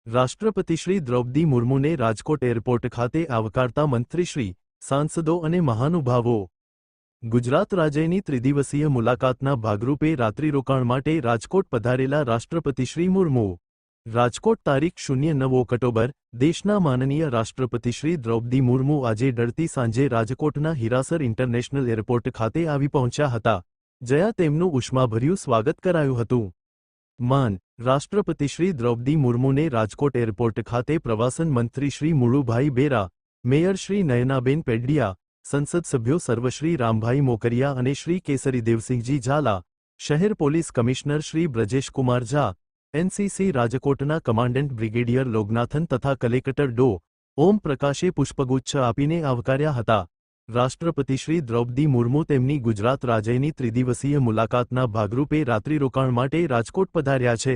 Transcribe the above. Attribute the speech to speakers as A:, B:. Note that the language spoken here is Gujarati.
A: રાષ્ટ્રપતિ શ્રી દ્રૌપદી મુર્મુને રાજકોટ એરપોર્ટ ખાતે આવકારતા મંત્રીશ્રી, સાંસદો અને મહાનુભાવો. ગુજરાત રાજ્યની ત્રિદિવસીય મુલાકાતના ભાગરૂપે રાત્રિરોકાણ માટે રાજકોટ પધારેલા રાષ્ટ્રપતિશ્રી મુર્મુ. રાજકોટ તારીખ 09 ઓક્ટોબર. દેશના માનનીય રાષ્ટ્રપતિશ્રી દ્રૌપદી મુર્મુ આજે ઢળતી સાંજે રાજકોટના હીરાસર ઇન્ટરનેશનલ એરપોર્ટ ખાતે આવી પહોંચ્યા હતા, જ્યાં તેમનું ઉષ્માભર્યું સ્વાગત કરાયું હતું. માન રાષ્ટ્રપતિશ્રી દ્રૌપદી મુર્મુને રાજકોટ એરપોર્ટ ખાતે પ્રવાસન મંત્રી શ્રી મુળુભાઈ બેરા, મેયર શ્રી નયનાબેન પેડડિયા, સંસદ સભ્યો સર્વશ્રી રામભાઈ મોકરિયા અને શ્રી કેસરી દેવસિંહજી ઝાલા, શહેર police commissioner Shri Brajeshkumar Jha, NCC રાજકોટના કમાન્ડન્ટ બ્રિગેડિયર લોગનાથન તથા કલેક્ટર ડો. ઓમ પ્રકાશે પુષ્પગુચ્છ આપીને આવકાર્યા હતા. રાષ્ટ્રપતિશ્રી દ્રૌપદી મુર્મુ તેમની ગુજરાત રાજ્યની ત્રિદિવસીય મુલાકાતના ભાગરૂપે રાત્રિરોકાણ માટે રાજકોટ પધાર્યા છે.